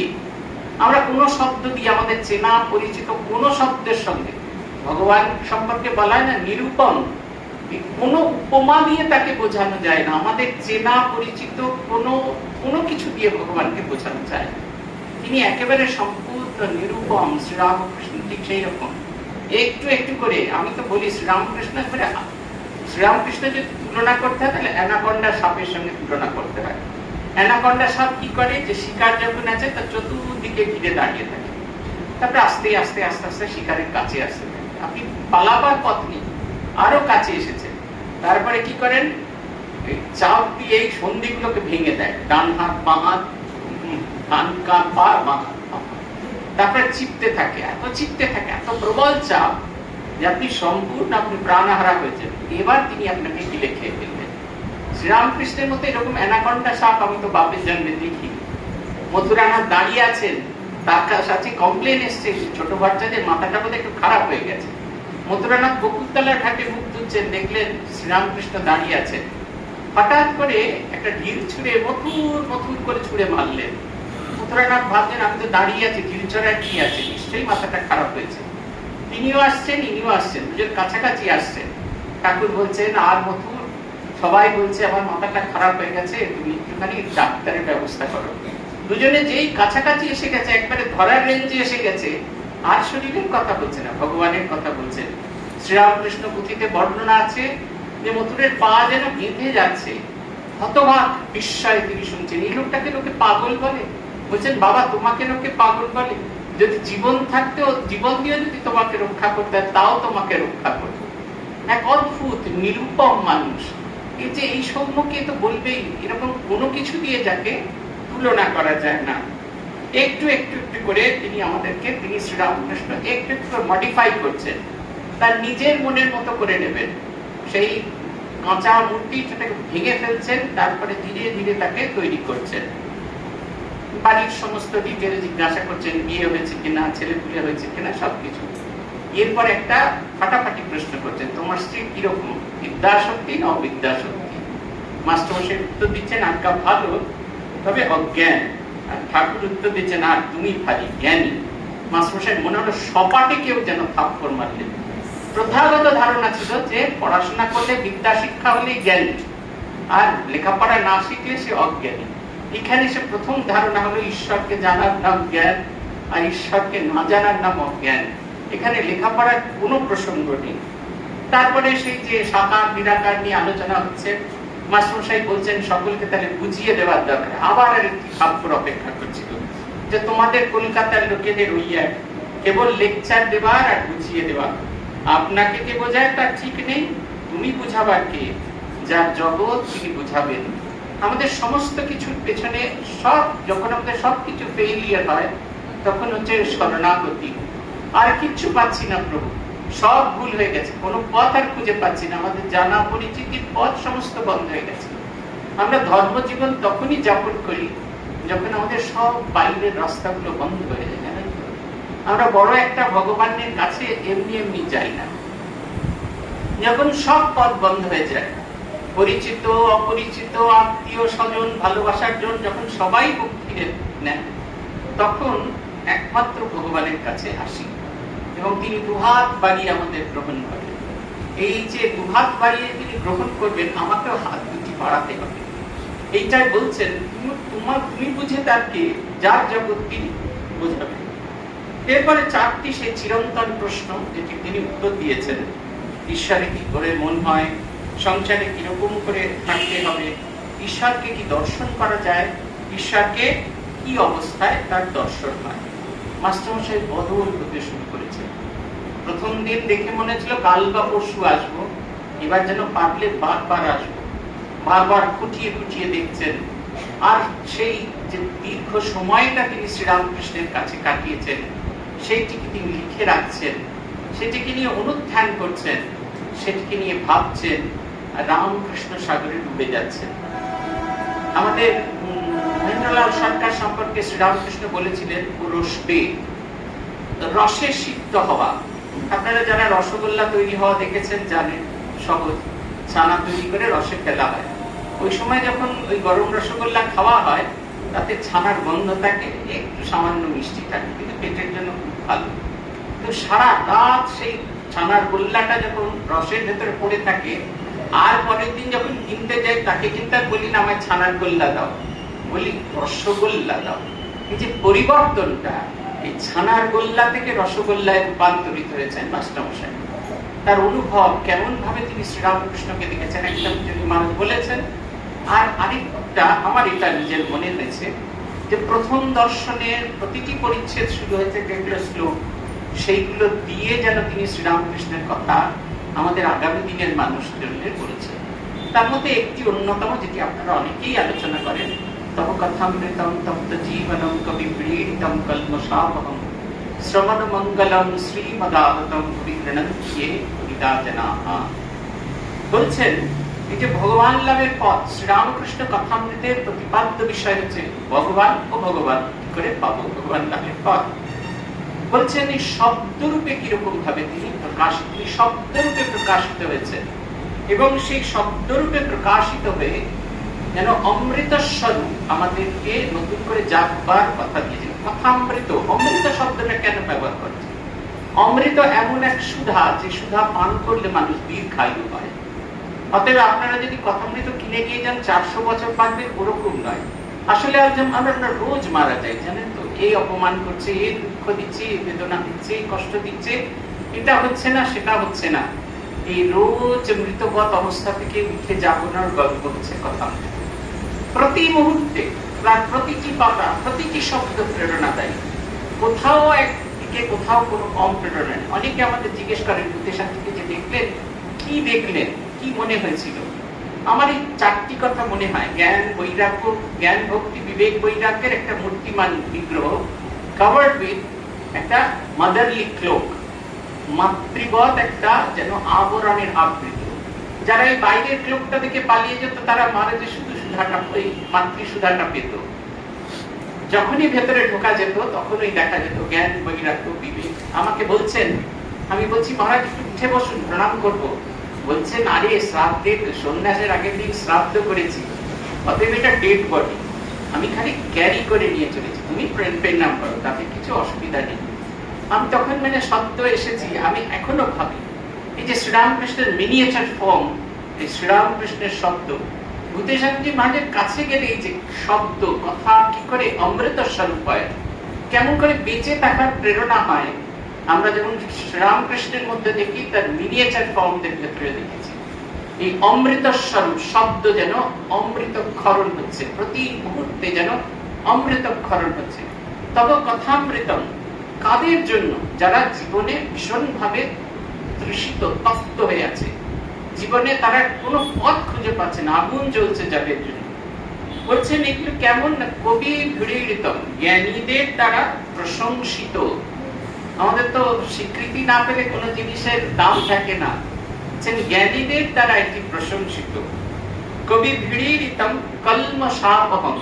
আমরা কোন শব্দ দিয়ে, আমাদের চেনা পরিচিত কোন শব্দের সঙ্গে ভগবান সম্পর্কে বলা হয় না নিরূপম, কোন উপমা দিয়ে তাকে বোঝানো যায় না। আমাদের চেনা পরিচিত কোনো কিছু দিয়ে ভগবানকে বোঝানো যায় না। তিনি একেবারে সম্পূর্ণ নিরূপম। শ্রীরামকৃষ্ণ ঠিক সেই রকম। একটু একটু করে আমি তো বলি শ্রীরামকৃষ্ণ যদি তুলনা করতে হয় তাহলে অ্যানাকন্ডা সাপের সঙ্গে তুলনা করতে হয়। অ্যানাকন্ডা সাপ কি করে, যে শিকার যখন আছে তার চতুর্দিকে ঘিরে দাঁড়িয়ে থাকে, তারপরে আস্তে আস্তে আস্তে আস্তে শিকারের কাছে আসতে থাকে। আপনি পালাবার পথ নেই, আরো কাছে এসেছে, তারপরে কি করেন, চাপ দিয়ে এই সন্ধিগুলোকে ভেঙে দেয়, ডান হাত বাঁ হাত, ডান কান পা বাঁ হাত, তারপরে চিপতে থাকে, এত প্রবল চাপ যে আপনি সম্পূর্ণ প্রাণহারা হয়েছেন। এবার তিনি আপনাকে গিলে খেয়ে ফেলবেন। শ্রীরামকৃষ্ণের মতো এরকম অ্যানাকন্ডা সাপ আমি তো বাপের জন্মে দেখি। মথুরানাথ দাঁড়িয়ে আছেন, তার কাছে কমপ্লেন এসছে ছোট বাচ্চাদের মাথাটা বোধহয় একটু খারাপ হয়ে গেছে। মথুরানাথ বকুলতলার ঘাটে মুখ ধুচ্ছেন, দেখলেন শ্রীরামকৃষ্ণ দাঁড়িয়ে আছেন। হঠাৎ করে একটা ঢিল ছুঁড়ে মথুর করে ছুঁড়ে মারলেন। মথুরানাথ ভাবছেন আমি তো দাঁড়িয়ে আছি, ঢিল ছড়ায় কি আছে, নিশ্চয়ই মাথাটা খারাপ হয়েছে। তিনিও আসছেন, ইনিও আসছেন, দুজন কাছাকাছি আসছেন। ঠাকুর বলছেন, আর মথুর, সবাই বলছে আমার মাথাটা খারাপ হয়ে গেছে, তুমি একটুখানি ডাক্তারের ব্যবস্থা করো। দুজনে যেই কাছাকাছি এসে গেছে, একবারে ধরার রেঞ্জে এসে গেছে, আর শরীরের কথা বলছে না, ভগবানের কথা বলছেন। শ্রীরামকৃষ্ণ পুঁথিতে বর্ণনা আছে যে মথুরের পা যেন বেঁধে যাচ্ছে। হতবাক বিস্ময়ে তিনি শুনছেন, এই লোকটাকে লোকে পাগল বলে। বলছেন, বাবা তোমাকে লোকে পাগল বলে, যদি জীবন থাকতেও, জীবন দিয়ে যদি তোমাকে রক্ষা করতে হয় তাও তোমাকে রক্ষা করবে। এক অদ্ভুত নিরূপম মানুষ। এই যে এই সৌম্যকে তো বলবেই, এরকম কোনো কিছু দিয়ে যাকে তুলনা করা যায় না। একটু একটু একটু করে তিনি আমাদেরকে, তিনি শ্রীরামকৃষ্ণ একটু একটু মডিফাই করছেন, তার নিজের মনের মতো করে নেবেন। সেই কাঁচা মূর্তি সেটাকে ভেঙে ফেলছেন, তারপরে ধীরে ধীরে তাকে তৈরি করছেন। বাড়ির সমস্ত ডিটেল জিজ্ঞাসা করছেন, বিয়ে হয়েছে কিনা, ছেলে পুলে হয়েছে কিনা, সবকিছু। এরপর একটা ফাটাফাটি প্রশ্ন করছেন, তোমার স্ত্রী কিরকম, বিদ্যাশক্তি না অবিদ্যাশক্তি? মাস্টারমশাই উত্তর দিচ্ছেন, আজ্ঞা ভালো, তবে অজ্ঞান। আর ঠাকুর উত্তর দিচ্ছেন, আর তুমি ভারী জ্ঞানী। মাস্টারমশাই মনে হলো সপাটে কেউ যেন থাপ্পড় মারলেন। প্রথাগত ধারণা ছিল যে পড়াশোনা করলে, বিদ্যা শিক্ষা হলে জ্ঞানী, আর লেখাপড়া না শিখলে সে অজ্ঞানী। এখানে সে প্রথম ধারণা হলো ঈশ্বরকে জানার নাম জ্ঞান, আর ঈশ্বরকে না জানার নাম অজ্ঞান। এখানে লেখাপড়ার কোনো প্রসঙ্গ নেই। তারপরে সেই যে সাকার নিরাকার নিয়ে আলোচনা হচ্ছে, মাস্টারমশাই বলছেন সকলকে তাহলে বুঝিয়ে দেওয়ার দরকার। আবার আর একটি থাপ্পড় অপেক্ষা করছিল, যে তোমাদের কলকাতার লোকেদের ওই এক কেবল লেকচার দেবার আর বুঝিয়ে দেওয়া। আপনাকে কে বোঝায় তার ঠিক নেই, তুমি বুঝাবার কে? যার জগৎ তিনি বুঝাবেন। আমাদের সমস্ত কিছুর পেছনে সব, যখন আমাদের সবকিছু ফেইলিয়ার হয়, তখন হচ্ছে শরণাগতি। আর কিচ্ছু পাচ্ছি না প্রভু, সব ভুল হয়ে গেছে, কোনো পথ আর খুঁজে পাচ্ছি না, আমাদের জানা পরিচিতির পথ সমস্ত বন্ধ হয়ে গেছে। আমরা ধর্মজীবন তখনই যাপন করি যখন আমাদের সব বাইরের রাস্তাগুলো বন্ধ হয়ে যায়। জানেন, আমরা বড় একটা ভগবানের কাছে এমনি এমনি যাই না। যখন সব পথ বন্ধ হয়ে যায়, পরিচিত অপরিচিত আত্মীয় স্বজন ভালোবাসার জন যখন সবাই মুখ ফিরে নেন, তখন একমাত্র ভগবানের কাছে আসি এবং তিনি দুহাত বাড়িয়ে আমাদের গ্রহণ করেন। এই যে দুহাত বাড়িয়ে তিনি গ্রহণ করবেন, আমাকেও হাত দুটি বাড়াতে হবে। এইটাই বলছেন, তুমি বুঝে তাকে, যার জগৎ তিনি বোঝাবেন। এরপরে চারটি সেই চিরন্তন প্রশ্ন যেটি তিনি উত্তর দিয়েছেন। ঈশ্বরে কি করে মন হয়, সংসারে কিরকম করে থাকতে হবে, ঈশ্বরকে কি দর্শন করা যায়, ঈশ্বরকে কি অবস্থায় তার দর্শন হয়। মাস্টারমশাই বদল হতে শুরু করেছে। প্রথম দিন দেখে মনে হচ্ছিল কাল বা পরশু আসবো, এবার যেন পারলে বারবার আসবো। বারবার খুঁটিয়ে খুঁটিয়ে দেখছেন। আর সেই যে দীর্ঘ সময়টা তিনি শ্রীরামকৃষ্ণের কাছে কাটিয়েছেন সেইটিকে তিনি লিখে রাখছেন, সেটিকে নিয়ে অনুধ্যান করছেন, সেটিকে নিয়ে ভাবছেন, রামকৃষ্ণ সাগরে ডুবে যাচ্ছেন। আমাদের মহেন্দ্রলাল সরকার সম্পর্কে শ্রীরামকৃষ্ণ বলেছিলেন রসবে, রসে সিদ্ধ হওয়া। আপনারা যারা রসগোল্লা তৈরি হওয়া দেখেছেন জানেন, সহজ ছানা তৈরি করে রসে ফেলা হয়। ওই সময় যখন ওই গরম রসগোল্লা খাওয়া হয় তাতে ছানার গন্ধ থাকে, একটু সামান্য মিষ্টি থাকে, কিন্তু পেটের জন্য খুব ভালো। তো সারা রাত সেই ছানার গোল্লাটা যখন রসের ভেতরে পড়ে থাকে, আর পরের দিন যখন কিনতে যাই তাকে কিন্তু আর বলি না আমায় ছানার গোল্লা দাও, বলি রসগোল্লা দাও। এই যে পরিবর্তনটা, এই ছানার গোল্লা থেকে রসগোল্লায় রূপান্তরিত হয়েছেন মাস্টারমশাই। তার অনুভব কেমন ভাবে তিনি শ্রীরামকৃষ্ণকে দেখেছেন, একটা মানুষ বলেছেন। আর আরেকটা আমার এটা নিজের মনে হয়েছে যে প্রথম দর্শনের প্রতিটি পরিচ্ছেদ শুরু হয়েছে যেগুলো শ্লোক, সেইগুলো দিয়ে যেন তিনি শ্রীরামকৃষ্ণের কথা আমাদের আগামী দিনের মানুষদের বলেছেন। তার মধ্যে একটি অন্যতম, যেটি আপনারা অনেকেই আলোচনা করেন, তব কথামৃতম তপ্ত জীবনম কবি প্রেরিতম কল্মষাপহম শ্রবণ মঙ্গলম শ্রীমদাহতম বিগৃণন্ত্যে হৃদা জনাঃ। বলছেন এই যে ভগবান লাভের পথ, শ্রীরামকৃষ্ণ কথামৃতের প্রতিপাদ্য বিষয় হচ্ছে ভগবান ও ভগবান কি করে পাবো ভগবান লাভের পথ। বলছেন এই শব্দরূপে কিরকম ভাবে তিনি শব্দরূপে প্রকাশিত হয়েছেন, এবং সেই শব্দরূপে প্রকাশিত হয়ে যেন অমৃত স্বরূপ আমাদেরকে নতুন করে জাগবার কথা দিয়েছেন। কথামৃত, অমৃত শব্দটা কেন ব্যবহার করছে? অমৃত এমন এক সুধা, যে সুধা পান করলে মানুষ দীর্ঘায়ু হয়। অতএব আপনারা যদি কথামৃত কিনে নিয়ে যান 400 বছর বাঁচবে, ওরকম নয়। আসলে আমরা রোজ মারা যাই, জানেন তো। এই অপমান করছে, এই দুঃখ দিচ্ছে, এই বেদনা দিচ্ছে, এই কষ্ট দিচ্ছে, এটা হচ্ছে না, সেটা হচ্ছে না। এই রোজ মৃতবৎ অবস্থা থেকে উঠে যাবনার গল্প হচ্ছে কথামৃত। প্রতি মুহূর্তে তার প্রতিটি পাতা, প্রতিটি শব্দ প্রেরণাদায়ী। কোথাও একদিকে কোথাও কোনো কম প্রেরণা নেই। অনেকে আমাদের জিজ্ঞেস করেন বুদ্ধিশান্তিকে যে দেখলেন, কি দেখলেন, কি মনে হয়েছিল? আমার এই 4টি কথা মনে হয়। জ্ঞান, বৈরাগ্য, জ্ঞান ভক্তি বিবেক বৈরাগ্যের একটা মূর্তিমান বিগ্রহ, কভার্ড উইথ একটা মাদারলি ক্লোক, মাতৃবৎ একটা যেন আবরণের আবৃত। যারা এই বাইরের ক্লোকটা দেখে পালিয়ে যেত তারা মারা যে শুধু সুধাটা, ওই মাতৃ সুধাটা পেত। যখনই ভেতরে ঢোকা যেত তখনই দেখা যেত জ্ঞান বৈরাগ্য বিবেক। আমাকে বলছেন, আমি বলছি মহারাজ একটু উঠে বসুন, প্রণাম করব। বলছেন আরে শ্রাদ্ধের সন্ন্যাসের আগের দিন শ্রাদ্ধ করেছি, অতএব এটা ডেড বডি, আমি খালি ক্যারি করে নিয়ে চলেছি, তুমি প্রণাম করো, তাতে কিছু অসুবিধা নেই। আমি তখন সত্য এসেছি। আমি এখনো ভাবি এই যে শ্রীরামকৃষ্ণের মিনিয়েচার ফর্ম, এই শ্রীরামকৃষ্ণের শব্দ, ভূতেশান্তি মহারাজের কাছে গেলে এই যে শব্দ কথা কি করে অমৃত স্বরূপ হয়, কেমন করে বেঁচে থাকার প্রেরণা হয়, আমরা যেমন শ্রীরামকৃষ্ণের মধ্যে দেখি, তার মিনিয়েচার ফর্মদের ক্ষেত্রে দেখেছি। এই অমৃত স্বরূপ শব্দ যেন অমৃত ক্ষরণ হচ্ছে, প্রতি মুহূর্তে যেন অমৃত ক্ষরণ হচ্ছে। তবে কথামৃতম কাদের জন্য? যারা জীবনে ভীষণ ভাবে তৃষিত, তপ্ত হয়ে আছে, জীবনে তারা কোনো পথ খুঁজে পাচ্ছে না, আগুন জ্বলছে যাদের জন্য। বলছেন এগুলো কেমন না, কবি ভিড়িতম, জ্ঞানীদের দ্বারা প্রশংসিত। আমাদের তো স্বীকৃতি না পেলে কোনো জিনিসের দাম থাকে না, জ্ঞানীদের দ্বারা এটি প্রশংসিত। কবি ভিড়িতম কল্মষাপহম,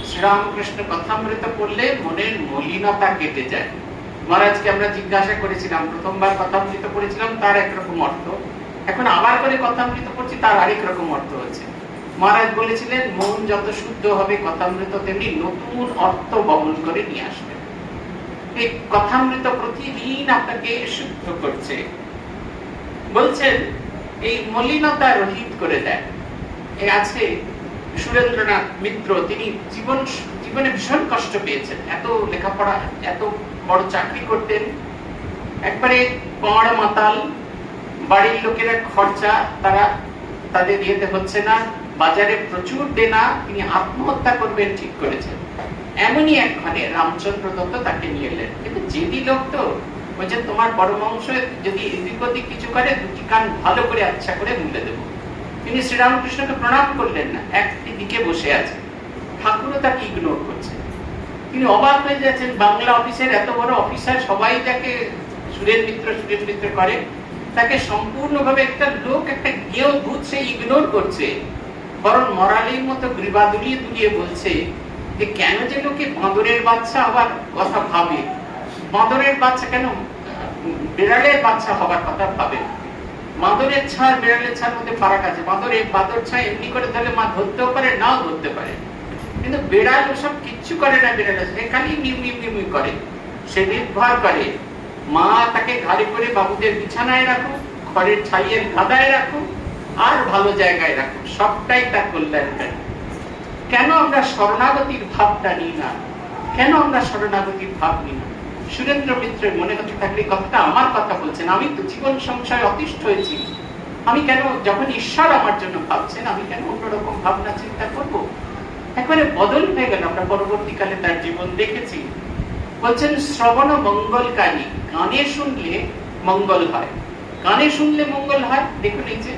শ্রীরামকৃষ্ণ কথামৃত পড়লে মনের মলিনতা কেটে যায়। মহারাজকে আমরা জিজ্ঞাসা করেছিলাম, প্রথমবার কথামৃত পড়েছিলাম তার একরকম অর্থ, এখন আবার করে কথামৃত পড়ছি তার আরেক রকম অর্থ হচ্ছে। মহারাজ বলেছিলেন মন যত শুদ্ধ হবে কথামৃত তেমনি নতুন অর্থ বহন করে নিয়ে আসবে। এই কথামৃত প্রতিদিন আপনাকে শুদ্ধ করছে। বলছেন এই মলিনতা রহিত করে দেয়। এই আছে সুরেন্দ্রনাথ মিত্র, তিনি জীবনে ভীষণ কষ্ট পেয়েছেন। এত লেখাপড়া, এত বড় চাকরি করতেন, একবারে পড় মাতাল, বাড়ির লোকেরা খরচা তাদের ইয়েতে হচ্ছে না, বাজারে প্রচুর দেনা, তিনি আত্মহত্যা করবেন ঠিক করেছেন। এমনই এক ঘরে রামচন্দ্র দত্ত তাকে নিয়ে এলেন। কিন্তু জেদি লোক তো, বলছেন তোমার পরমহংস যদি এদিক ওদিক কিছু করে দুটি কান ভালো করে আচ্ছা করে মুলে দেবো। তিনি শ্রীরামকৃষ্ণকে প্রণাম করলেন না, একটি দিকে বসে আছেন। ঠাকুরও তাকে ইগনোর করছে। তিনি অবাক হয়ে যাচ্ছেন, বাংলা অফিসের এত বড় অফিসার, সবাই তাকে সুরেন মিত্র করে, তাকে সম্পূর্ণভাবে একটা লোক, একটা গেও ভূত সে ইগনোর করছে। বরং মরালির মতো গ্রীবা দুলিয়ে দুলিয়ে বলছে যে কেন যে লোকে বাঁদরের বাচ্চা হবার কথা ভাবে, বাঁদরের বাচ্চা কেন বিড়ালের বাচ্চা হবার কথা ভাবে। বাঁদরের ছাড় বিড়ালের ছাড় মধ্যে ফারাক আছে। বাঁদর ছাড় এমনি করে ধরলে মা ধরতেও পারে, নাও ধরতে পারে, কিন্তু বিড়াল ওসব কিচ্ছু করে না। বিড়ালের খালি মিউ করে, সে নির্ভর করে মা তাকে ঘাড়ে করে বাবুদের বিছানায় রাখুক, ঘরের ছাইয়ের গাদায় রাখুক, আর ভালো জায়গায় রাখুক, সবটাই তার কল্যাণকারী। কেন আমরা শরণাগতির ভাবটা নিই না? কেন আমরা শরণাগতির ভাব নিই না? সুরেন্দ্র মিত্রের মনে হতে থাকলে কথাটা আমার কথা বলছেন। আমি তো জীবন সংশয় অতিষ্ঠ হয়েছি। আমি কেন, যখন ঈশ্বর আমার জন্য ভাবছেন, আমি কেন অন্যরকম ভাবনা চিন্তা করব? একবারে বদল হয়ে গেল। আমরা পরবর্তীকালে তার জীবন দেখেছি। বলছেন শ্রবণ মঙ্গলকারী, কানে শুনলে মঙ্গল হয়। কানে শুনলে মঙ্গল হয়। দেখুন এই যে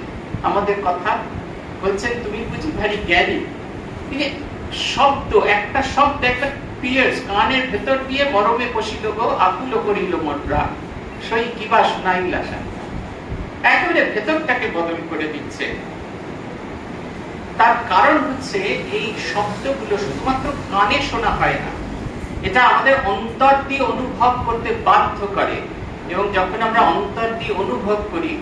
আমাদের কথা বলছেন, তুমি বুঝি ভারী জ্ঞানী। শব্দ, একটা শব্দ, একটা পিয়ার্স কানের ভেতর দিয়ে মরমে পশিল গো, আকুল করিল মোটরা, সই কিবা শোনাইল আশা। একেবারে ভেতরটাকে বদল করে দিচ্ছে। তার কারণ হচ্ছে এই শব্দগুলো শুধুমাত্র কানে শোনা হয় না, এটা আমাদের অন্তর দিয়ে অনুভব করতে বাধ্য করে। এবং যখন আমরা অন্তর দিয়ে অনুভব করি,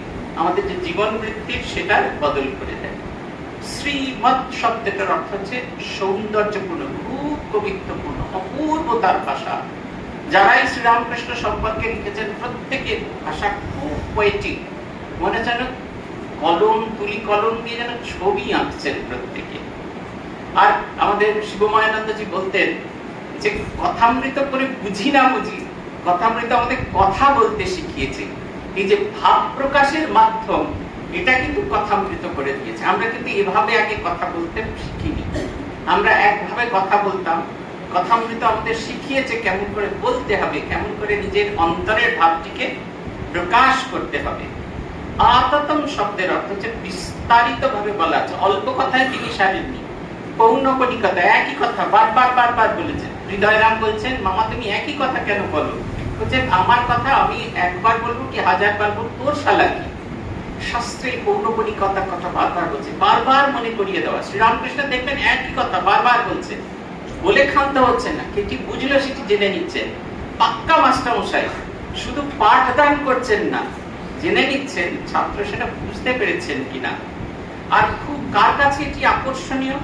আমাদের যে জীবন বৃত্তির সেটা বদল করে দেয়। শ্রীমৎ শব্দটার অর্থ হচ্ছে সৌন্দর্যপূর্ণ, খুব কবিত্বপূর্ণ, অপূর্বতার ভাষা। যারাই শ্রীরামকৃষ্ণ সম্পর্কে লিখেছেন প্রত্যেকের ভাষা খুব পোয়েটিক, মনে যেন কলম, তুলি কলম দিয়ে যেন ছবি আঁকছেন প্রত্যেকে। আর আমাদের শিবময়ানন্দজি বলতেন যে কথামৃত করে বুঝি না বুঝি, কথামৃত আমাদের কথা বলতে শিখিয়েছে। এই যে ভাব প্রকাশের মাধ্যম, এটা কিন্তু কথামৃত করে দিয়েছে। আমরা কিন্তু এভাবে আগে কথা বলতে শিখিনি। আমরা একভাবে কথা বলতাম, কথামৃত আমাদের শিখিয়েছে কেমন করে বলতে হবে, কেমন করে নিজের অন্তরের ভাবটিকে প্রকাশ করতে হবে। আততম শব্দের অর্থ হচ্ছে বিস্তারিত ভাবে বলা আছে। অল্প কথায় তিনি সারেননি, পৌনঃপুনিকতা, একই কথা বারবার বলেছেন। হৃদয়রাম বলছেন, মামা তুমি একই কথা কেন বলো? বলছেন আমার কথা আমি একবার বলবো কি হাজারবার বলবো, তোর শালা কি? শাস্ত্রে পৌনঃপুনিকতার কথা বারবার বলছে, বারবার মনে করিয়ে দেওয়া। শ্রীরামকৃষ্ণ দেখবেন একই কথা বারবার বলছে, বলে ক্ষান্ত হচ্ছে না। কি বুঝলো সেটি জেনে নিচ্ছেন। পাক্কা মাস্টারমশাই, শুধু পাঠদান করছেন না, জেনে নিচ্ছেন ছাত্র সেটা বুঝতে পেরেছেন কিনা। আর খুব কার কাছে এটি আকর্ষণীয়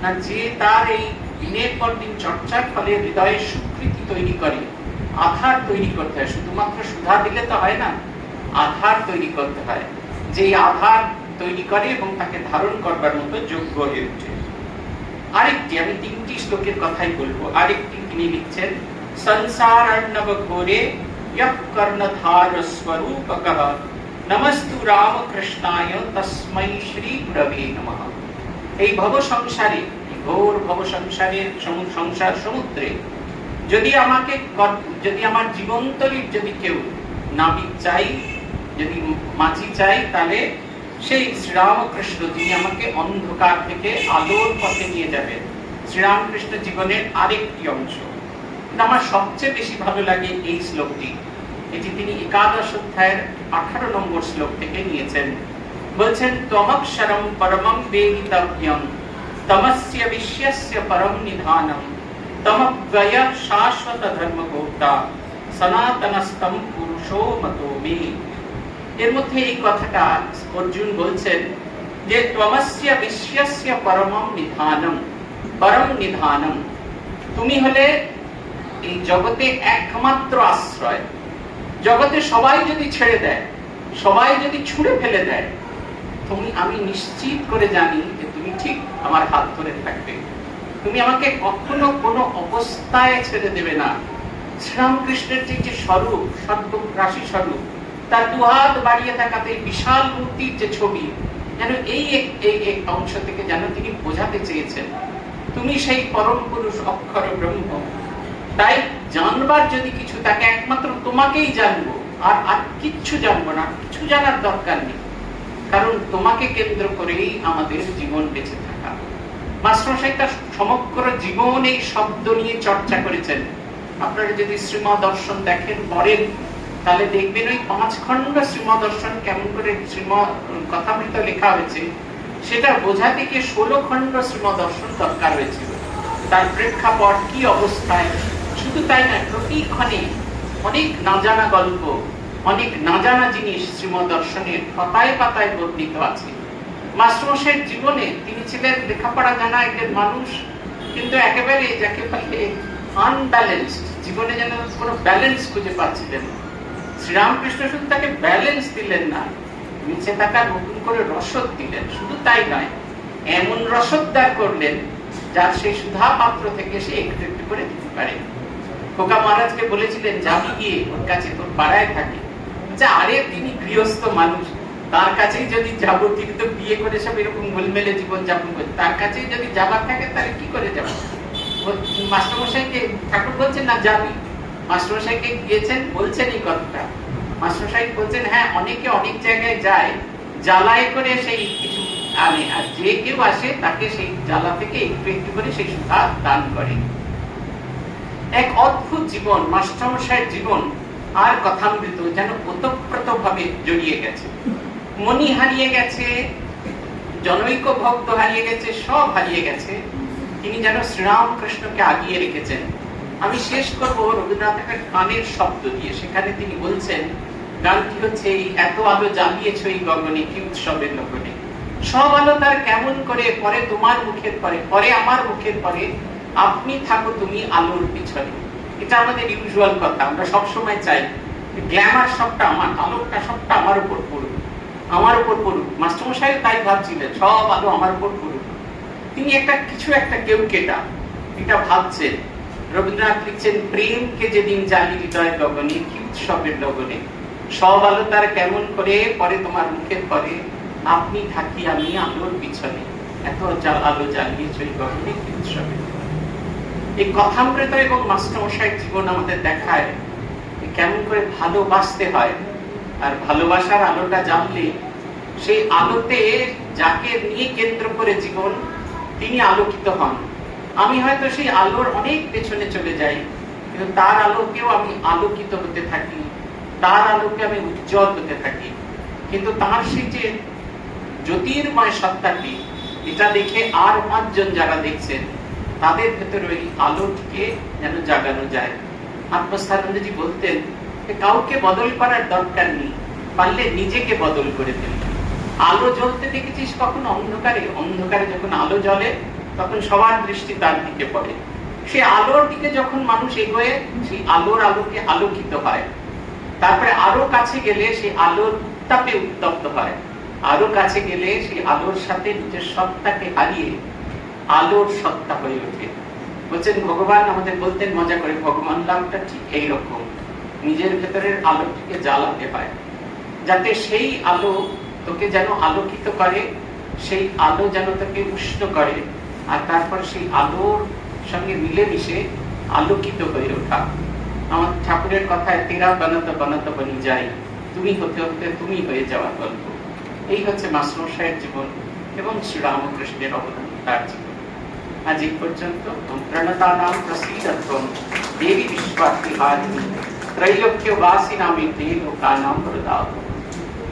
না, যে তার এই দিনের পর দিন চর্চার ফলে হৃদয়ের স্বীকৃতি তৈরি করে, আধার তৈরি করতে হয়। শুধুমাত্র সুধা দিলে তো হয় না, আধার তৈরি করতে হয়, যে আধার তৈরি করে এবং তাকে ধারণ করবার মতো যোগ্য হয়ে ওঠে। আরেকটি, আমি 3টি শ্লোকের কথাই বলবো। আরেকটি তিনি লিখছেন, সংসার অর্ণব ঘোরে ইয়ঃ কর্ণধার স্বরূপকঃ নমস্তু রামকৃষ্ণায় তস্मै শ্রী গুরবে নমঃ। এই ভব সংসারে, ঘোর ভব সংসারের সংসার সমুদ্রে যদি আমার জীবন্তরীর যদি কেউ নাবিক চাই, যদি মাঝি চাই, তাহলে সেই শ্রীরামকৃষ্ণ, যিনি আমাকে অন্ধকার থেকে আলোর পথে নিয়ে যাবেন। শ্রীরামকৃষ্ণ জীবনের আরেকটি অংশ। আমার সবচেয়ে বেশি ভালো লাগে এই শ্লোকটি। এটি তিনি একাদশ অধ্যায়ের 18 নম্বর শ্লোক থেকে নিয়েছেন। বলছেন, ত্বমক্ষরম পরমং বেদিতব্যং তমস্য বিশ্বস্য পরম নিধানম তমব্যয় শাশ্বত ধর্মগোপ্তা সনাতনস্তম পুরুষো মতো মে। এর মধ্যে এই কথাটা অর্জুন বলছেন যে ত্বমস্য বিশ্বস্য পরমং নিধানম, পরম নিধানম, তুমি হলে এই জগতে একমাত্র আশ্রয়। জগতে সবাই যদি ছেড়ে দেয়, সবাই যদি ছুঁড়ে ফেলে দেয়, আমি নিশ্চিত করে জানি যে তুমি ঠিক আমার হাত ধরে থাকবে। তুমি আমাকে কখনো কোনো অবস্থায় ছেড়ে দেবে না। শ্রীরামকৃষ্ণের যে স্বরূপ, সর্বগ্রাসী স্বরূপ, তার দুহাত বাড়িয়ে থাকাতে বিশাল মূর্তির যে ছবি, যেন এই এক অংশ থেকে যেন তিনি বোঝাতে চেয়েছেন তুমি সেই পরম পুরুষ অক্ষর ব্রহ্ম। তাই জানবার যদি কিছু থাকে একমাত্র তোমাকেই জানবো, আর কিচ্ছু জানবো না, কিছু জানার দরকার নেই, কারণ তোমাকে কেন্দ্র করেই আমাদের জীবন বেঁচে থাকা। মাস্টারমশাই তার সমগ্র জীবন এই শব্দ নিয়ে চর্চা করেছেন। আপনারা যদি শ্রীমদ দর্শন দেখেন পড়েন, তাহলে দেখবেন ওই 5 খণ্ড শ্রীমদ দর্শন কেমন করে শ্রীমদ কথামৃত লেখা হয়েছে সেটা বোঝাতে গিয়ে 16 খণ্ড শ্রীমদ দর্শন দরকার হয়েছিল। তার প্রেক্ষাপট কি অবস্থায়, শুধু তাই নয়, প্রতিক্ষণে অনেক না জানা গল্প, অনেক না জানা জিনিস শ্রীমদ দর্শনের পাতায় পাতায় বর্ণিত আছে। মাস্টারমশাইয়ের জীবনে তিনি ছিলেন লেখাপড়া জানা একজন মানুষ, কিন্তু একেবারে যাকে বলে আনব্যালেন্সড, জীবনে যেন কোনো ব্যালেন্স খুঁজে পাচ্ছিলেন। শ্রীরামকৃষ্ণ শুধু তাকে ব্যালেন্স দিলেন না, নিচে থাকার নতুন করে রসদ দিলেন। শুধু তাই নয়, এমন রসদদার করলেন যার সেই সুধা পাত্র থেকে সে একটু একটু করে দিতে পারে। খোকা মহারাজকে বলেছিলেন যাবি গিয়ে ওর কাছে, তোর পাড়ায় থাকে। আচ্ছা, আরে তিনি গৃহস্থ মানুষ, তার কাছেই যদি যাবো, তিনি তো বিয়ে করে সব এরকম গোলমেলে জীবন যাপন করে, তার কাছেই যদি যাবার থাকে তাহলে কি করে যাবো? মাস্টারমশাইকে ঠাকুর বলছেন না যাবি, মাস্টারমশাইকে গিয়েছেন বলছেন এই কথাটা। মাস্টারমশাই বলছেন হ্যাঁ, অনেকে অনেক জায়গায় যায়, জ্বালায় করে সেই কিছু আনে, আর যে কেউ আসে তাকে সেই জ্বালা থেকে একটু একটু করে সেই সুধা দান করে। এক অদ্ভুত জীবন মাস্টারমশাইয়ের জীবন আর কথামৃত যেন ওতপ্রোত ভাবে জড়িয়ে গেছে। মনি হারিয়ে গেছে, জনৈক ভক্ত হারিয়ে গেছে, সব হারিয়ে গেছে, তিনি যেন শ্রীরামকৃষ্ণকে আগিয়ে রেখেছেন। আমি শেষ করবো রবীন্দ্রনাথের গানের শব্দ দিয়ে। সেখানে তিনি বলছেন, গানটি হচ্ছে এই এত আলো জ্বালিয়েছ এই গগনে কি উৎসবের লগনে, সব আলো তার কেমন করে, পরে তোমার মুখের পরে, পরে আমার মুখের পরে, আপনি থাকো তুমি আলোর পিছনে। এটা আমাদের ইউজুয়াল কথা, আমরা সবসময় চাই গ্ল্যামার সবটা আমার, আলোকটা সবটা আমার উপর পড়ুক, আমার উপর পড়ুক। মাস্টারমশাই তাই ভাবছিলেন সব আলো আমার উপর পড়ুক। তিনি কিছু একটা কেউ কেটা এটা ভাবছেন। রবীন্দ্রনাথ লিখছেন, প্রেমকে যেদিন জ্বালি হৃদয় গগনে কি উৎসবের লগনে, সব আলো তার কেমন করে, পরে তোমার মুখের পরে, আপনি থাকি আমি আলোর পিছনে, এত আলো জ্বালিয়েছ এই গগনে কি উৎসবের। এই কথামৃত এবং মাস্টারমশাইয়ের জীবন আমাদের দেখায় কেমন করে ভালোবাসতে হয়, আর ভালোবাসার আলোটা জ্বাললে সেই আলোতে যাকে নিয়ে কেন্দ্র করে জীবন, তিনি আলোকিত হন। আমি হয়তো সেই আলোর অনেক পেছনে চলে যাই, কিন্তু তার আলোকেও আমি আলোকিত হতে থাকি, তার আলোকে আমি উজ্জ্বল হতে থাকি। কিন্তু তার সেই যে জ্যোতির্ময় সত্তাটি, এটা দেখে আর 5 জন যারা দেখছেন, তাদের ভেতরে ওই আলোটিকে যেন জাগানো যায়। আত্মস্থানন্দজি বলতেন, কাউকে বদল করার দরকার নেই, পারলে নিজেকে বদল করে ফেলি। আলো জ্বলতে দেখেছিস কখন অন্ধকারে? অন্ধকারে যখন আলো জ্বলে তখন সবার দৃষ্টি তার দিকে পড়ে। সেই আলোর দিকে যখন মানুষ এগোয়, সেই আলোর আলোকে আলোকিত হয়। তারপরে আরো কাছে গেলে সেই আলোর উত্তাপে উত্তপ্ত হয়, আরো কাছে গেলে সেই আলোর সাথে নিজের সত্তাকে হারিয়ে আলোর সত্তা হয়ে ওঠে। বলছেন ভগবান আমাদের বলতেন মজা করে, ভগবান লাভটা ঠিক এইরকম, নিজের ভেতরের আলোটিকে জ্বালাতে হয়, যাতে সেই আলো তোকে যেন আলোকিত করে, সেই আলো যেন তোকে উষ্ণ করে, আর তারপর সেই আলোর সঙ্গে মিলেমিশে আলোকিত হয়ে ওঠা। আমার ঠাকুরের কথায়, তেরা বানাতে বানাতে বনি যায়, তুমি হতে হতে তুমি হয়ে যাওয়ার গল্প। এই হচ্ছে মাস্টারমশাইয়ের জীবন এবং শ্রীরামকৃষ্ণের অবদান তার জীবন। আজ এই পর্যন্ত। প্রণতানাং প্রসীদত্বং দেবী বিশ্ববাসিহারিণী ত্রৈলোক্যবাসিনাং লোকানাং প্রদাতু।